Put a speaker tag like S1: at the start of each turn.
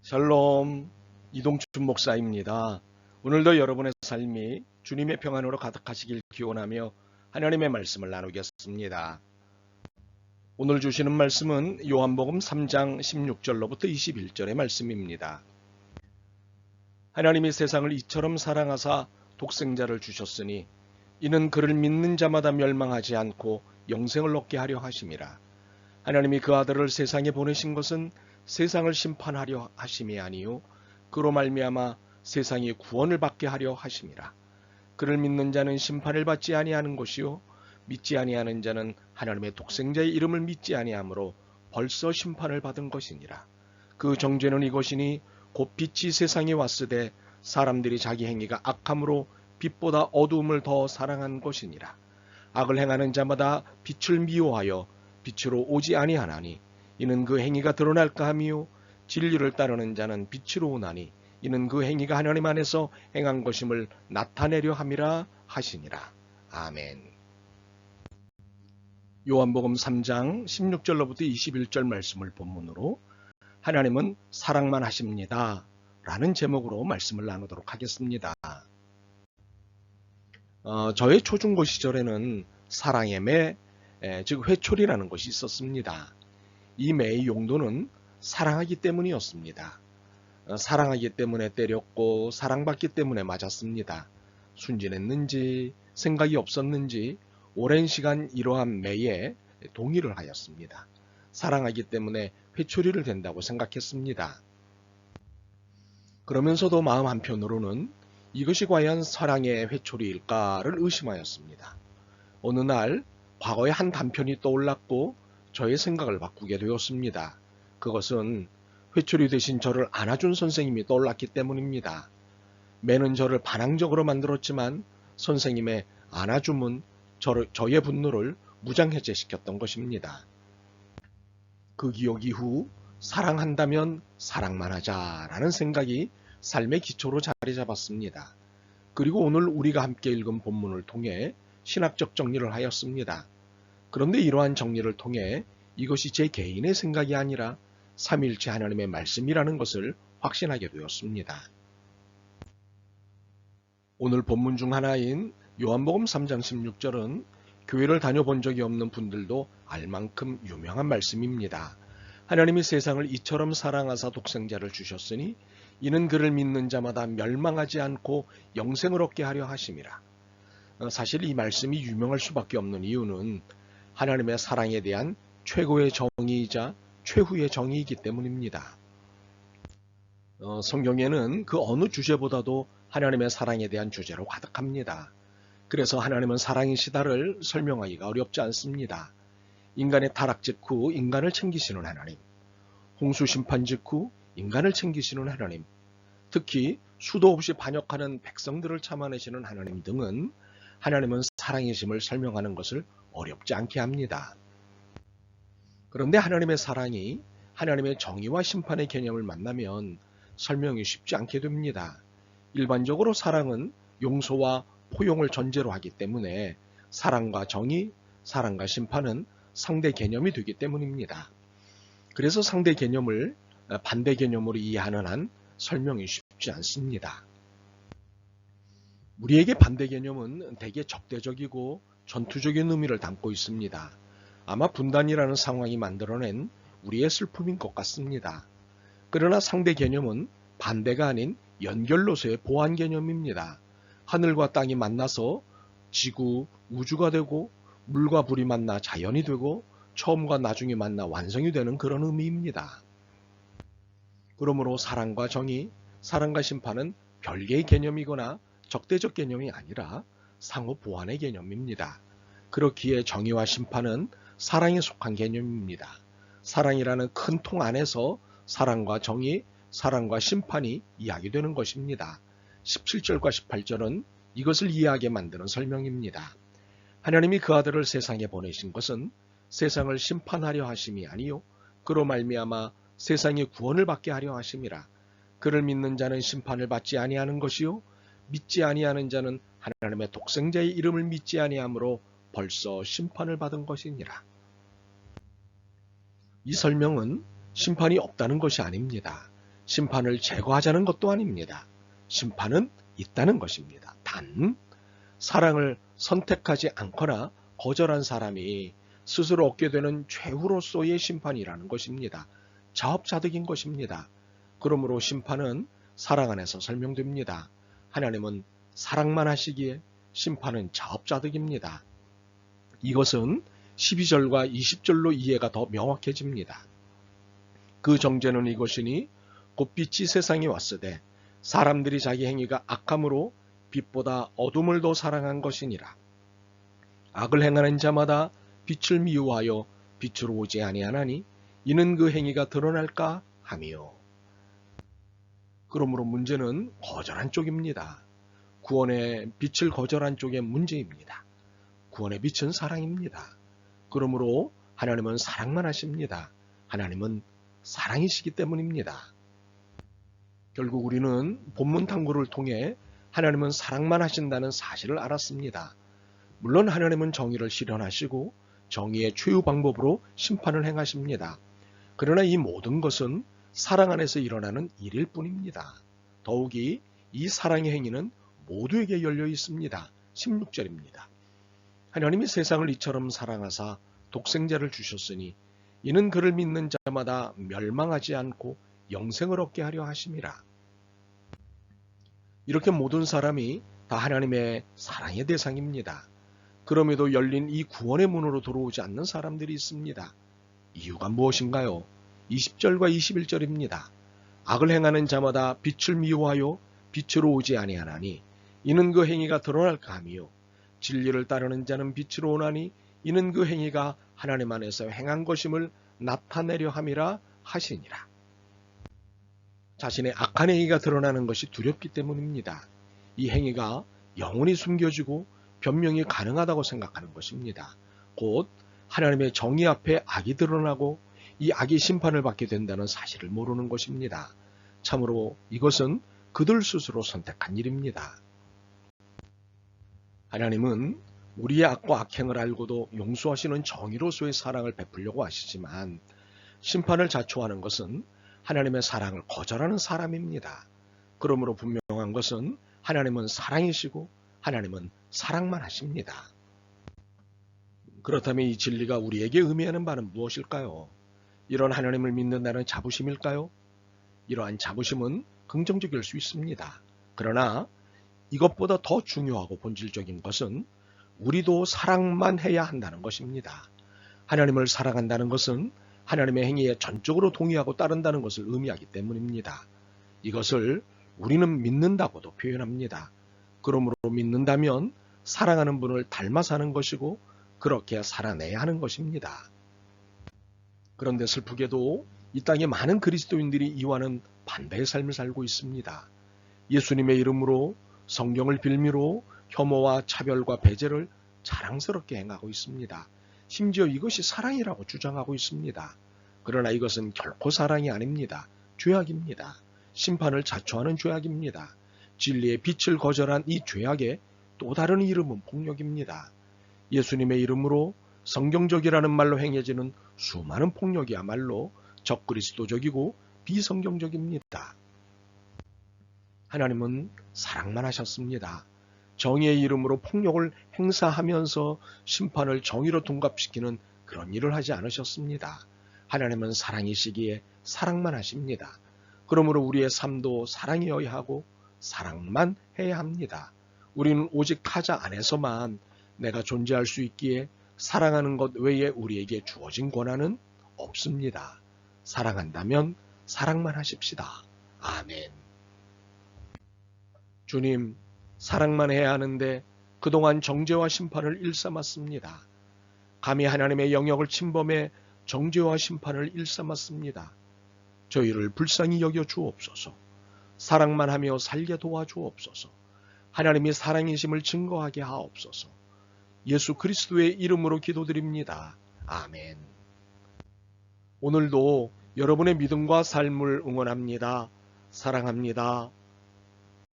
S1: 샬롬, 이동춘 목사입니다. 오늘도 여러분의 삶이 주님의 평안으로 가득하시길 기원하며 하나님의 말씀을 나누겠습니다. 오늘 주시는 말씀은 요한복음 3장 16절로부터 21절의 말씀입니다. 하나님이 세상을 이처럼 사랑하사 독생자를 주셨으니 이는 그를 믿는 자마다 멸망하지 않고 영생을 얻게 하려 하심이라. 하나님이 그 아들을 세상에 보내신 것은 세상을 심판하려 하심이 아니요 그로 말미암아 세상이 구원을 받게 하려 하심이라. 그를 믿는 자는 심판을 받지 아니하는 것이요 믿지 아니하는 자는 하나님의 독생자의 이름을 믿지 아니하므로 벌써 심판을 받은 것이니라. 그 정죄는 이것이니 곧 빛이 세상에 왔으되 사람들이 자기 행위가 악함으로 빛보다 어두움을 더 사랑한 것이니라. 악을 행하는 자마다 빛을 미워하여 빛으로 오지 아니하나니 이는 그 행위가 드러날까 함이요 진리를 따르는 자는 빛으로 오나니 이는 그 행위가 하나님 안에서 행한 것임을 나타내려 함이라 하시니라. 아멘. 요한복음 3장 16절로부터 21절 말씀을 본문으로 하나님은 사랑만 하십니다 라는 제목으로 말씀을 나누도록 하겠습니다. 저의 초중고 시절에는 사랑의 매, 즉 회초리라는 것이 있었습니다. 이 매의 용도는 사랑하기 때문이었습니다. 사랑하기 때문에 때렸고 사랑받기 때문에 맞았습니다. 순진했는지 생각이 없었는지 오랜 시간 이러한 매에 동의를 하였습니다. 사랑하기 때문에 회초리를 댄다고 생각했습니다. 그러면서도 마음 한편으로는 이것이 과연 사랑의 회초리일까를 의심하였습니다. 어느 날 과거의 한 단편이 떠올랐고 저의 생각을 바꾸게 되었습니다. 그것은 회초리 대신 저를 안아준 선생님이 떠올랐기 때문입니다. 매는 저를 반항적으로 만들었지만 선생님의 안아줌은 저의 분노를 무장해제시켰던 것입니다. 그 기억 이후 사랑한다면 사랑만 하자라는 생각이 삶의 기초로 자리 잡았습니다. 그리고 오늘 우리가 함께 읽은 본문을 통해 신학적 정리를 하였습니다. 그런데 이러한 정리를 통해 이것이 제 개인의 생각이 아니라 삼위일체 하나님의 말씀이라는 것을 확신하게 되었습니다. 오늘 본문 중 하나인 요한복음 3장 16절은 교회를 다녀본 적이 없는 분들도 알 만큼 유명한 말씀입니다. 하나님이 세상을 이처럼 사랑하사 독생자를 주셨으니 이는 그를 믿는 자마다 멸망하지 않고 영생을 얻게 하려 하심이라. 사실 이 말씀이 유명할 수밖에 없는 이유는 하나님의 사랑에 대한 최고의 정의이자 최후의 정의이기 때문입니다. 성경에는 그 어느 주제보다도 하나님의 사랑에 대한 주제로 가득합니다. 그래서 하나님은 사랑이시다를 설명하기가 어렵지 않습니다. 인간의 타락 직후 인간을 챙기시는 하나님, 홍수 심판 직후 인간을 챙기시는 하나님, 특히 수도 없이 반역하는 백성들을 참아내시는 하나님 등은 하나님은 사랑이심을 설명하는 것을 어렵지 않게 합니다. 그런데 하나님의 사랑이 하나님의 정의와 심판의 개념을 만나면 설명이 쉽지 않게 됩니다. 일반적으로 사랑은 용서와 포용을 전제로 하기 때문에 사랑과 정의, 사랑과 심판은 상대 개념이 되기 때문입니다. 그래서 상대 개념을 반대 개념으로 이해하는 한 설명이 쉽지 않습니다. 우리에게 반대 개념은 대개 적대적이고 전투적인 의미를 담고 있습니다. 아마 분단이라는 상황이 만들어낸 우리의 슬픔인 것 같습니다. 그러나 상대 개념은 반대가 아닌 연결로서의 보완 개념입니다. 하늘과 땅이 만나서 지구, 우주가 되고 물과 불이 만나 자연이 되고 처음과 나중이 만나 완성이 되는 그런 의미입니다. 그러므로 사랑과 정의, 사랑과 심판은 별개의 개념이거나 적대적 개념이 아니라 상호 보완의 개념입니다. 그렇기에 정의와 심판은 사랑에 속한 개념입니다. 사랑이라는 큰 통 안에서 사랑과 정의, 사랑과 심판이 이야기되는 것입니다. 17절과 18절은 이것을 이해하게 만드는 설명입니다. 하나님이 그 아들을 세상에 보내신 것은 세상을 심판하려 하심이 아니요 그로 말미암아 세상이 구원을 받게 하려 하심이라. 그를 믿는 자는 심판을 받지 아니하는 것이요 믿지 아니하는 자는 하나님의 독생자의 이름을 믿지 아니하므로 벌써 심판을 받은 것이니라. 이 설명은 심판이 없다는 것이 아닙니다. 심판을 제거하자는 것도 아닙니다. 심판은 있다는 것입니다. 단 사랑을 선택하지 않거나 거절한 사람이 스스로 얻게 되는 최후로서의 심판이라는 것입니다. 자업자득인 것입니다. 그러므로 심판은 사랑 안에서 설명됩니다. 하나님은 사랑만 하시기에 심판은 자업자득입니다. 이것은 12절과 20절로 이해가 더 명확해집니다. 그 정죄는 이것이니 곧 빛이 세상에 왔으되 사람들이 자기 행위가 악함으로 빛보다 어둠을 더 사랑한 것이니라. 악을 행하는 자마다 빛을 미워하여 빛으로 오지 아니하나니 이는 그 행위가 드러날까 하며. 그러므로 문제는 거절한 쪽입니다. 구원의 빛을 거절한 쪽의 문제입니다. 구원의 빛은 사랑입니다. 그러므로 하나님은 사랑만 하십니다. 하나님은 사랑이시기 때문입니다. 결국 우리는 본문 탐구를 통해 하나님은 사랑만 하신다는 사실을 알았습니다. 물론 하나님은 정의를 실현하시고 정의의 최후 방법으로 심판을 행하십니다. 그러나 이 모든 것은 사랑 안에서 일어나는 일일 뿐입니다. 더욱이 이 사랑의 행위는 모두에게 열려 있습니다. 16절입니다. 하나님이 세상을 이처럼 사랑하사 독생자를 주셨으니 이는 그를 믿는 자마다 멸망하지 않고 영생을 얻게 하려 하심이라. 이렇게 모든 사람이 다 하나님의 사랑의 대상입니다. 그럼에도 열린 이 구원의 문으로 들어오지 않는 사람들이 있습니다. 이유가 무엇인가요? 20절과 21절입니다. 악을 행하는 자마다 빛을 미워하여 빛으로 오지 아니하나니 이는 그 행위가 드러날까 하며 진리를 따르는 자는 빛으로 오나니 이는 그 행위가 하나님 안에서 행한 것임을 나타내려 함이라 하시니라. 자신의 악한 행위가 드러나는 것이 두렵기 때문입니다. 이 행위가 영원히 숨겨지고 변명이 가능하다고 생각하는 것입니다. 곧 하나님의 정의 앞에 악이 드러나고 이 악이 심판을 받게 된다는 사실을 모르는 것입니다. 참으로 이것은 그들 스스로 선택한 일입니다. 하나님은 우리의 악과 악행을 알고도 용서하시는 정의로서의 사랑을 베풀려고 하시지만 심판을 자초하는 것은 하나님의 사랑을 거절하는 사람입니다. 그러므로 분명한 것은 하나님은 사랑이시고 하나님은 사랑만 하십니다. 그렇다면 이 진리가 우리에게 의미하는 바는 무엇일까요? 이런 하나님을 믿는다는 자부심일까요? 이러한 자부심은 긍정적일 수 있습니다. 그러나 이것보다 더 중요하고 본질적인 것은 우리도 사랑만 해야 한다는 것입니다. 하나님을 사랑한다는 것은 하나님의 행위에 전적으로 동의하고 따른다는 것을 의미하기 때문입니다. 이것을 우리는 믿는다고도 표현합니다. 그러므로 믿는다면 사랑하는 분을 닮아 사는 것이고 그렇게 살아내야 하는 것입니다. 그런데 슬프게도 이 땅에 많은 그리스도인들이 이와는 반대의 삶을 살고 있습니다. 예수님의 이름으로 성경을 빌미로 혐오와 차별과 배제를 자랑스럽게 행하고 있습니다. 심지어 이것이 사랑이라고 주장하고 있습니다. 그러나 이것은 결코 사랑이 아닙니다. 죄악입니다. 심판을 자초하는 죄악입니다. 진리의 빛을 거절한 이 죄악의 또 다른 이름은 폭력입니다. 예수님의 이름으로 성경적이라는 말로 행해지는 수많은 폭력이야말로 적그리스도적이고 비성경적입니다. 하나님은 사랑만 하셨습니다. 정의의 이름으로 폭력을 행사하면서 심판을 정의로 둔갑시키는 그런 일을 하지 않으셨습니다. 하나님은 사랑이시기에 사랑만 하십니다. 그러므로 우리의 삶도 사랑이어야 하고 사랑만 해야 합니다. 우리는 오직 타자 안에서만 내가 존재할 수 있기에 사랑하는 것 외에 우리에게 주어진 권한은 없습니다. 사랑한다면 사랑만 하십시다. 아멘. 주님, 사랑만 해야 하는데 그동안 정죄와 심판을 일삼았습니다. 감히 하나님의 영역을 침범해 정죄와 심판을 일삼았습니다. 저희를 불쌍히 여겨 주옵소서. 사랑만 하며 살게 도와주옵소서. 하나님이 사랑이심을 증거하게 하옵소서. 예수 그리스도의 이름으로 기도드립니다. 아멘. 오늘도 여러분의 믿음과 삶을 응원합니다. 사랑합니다.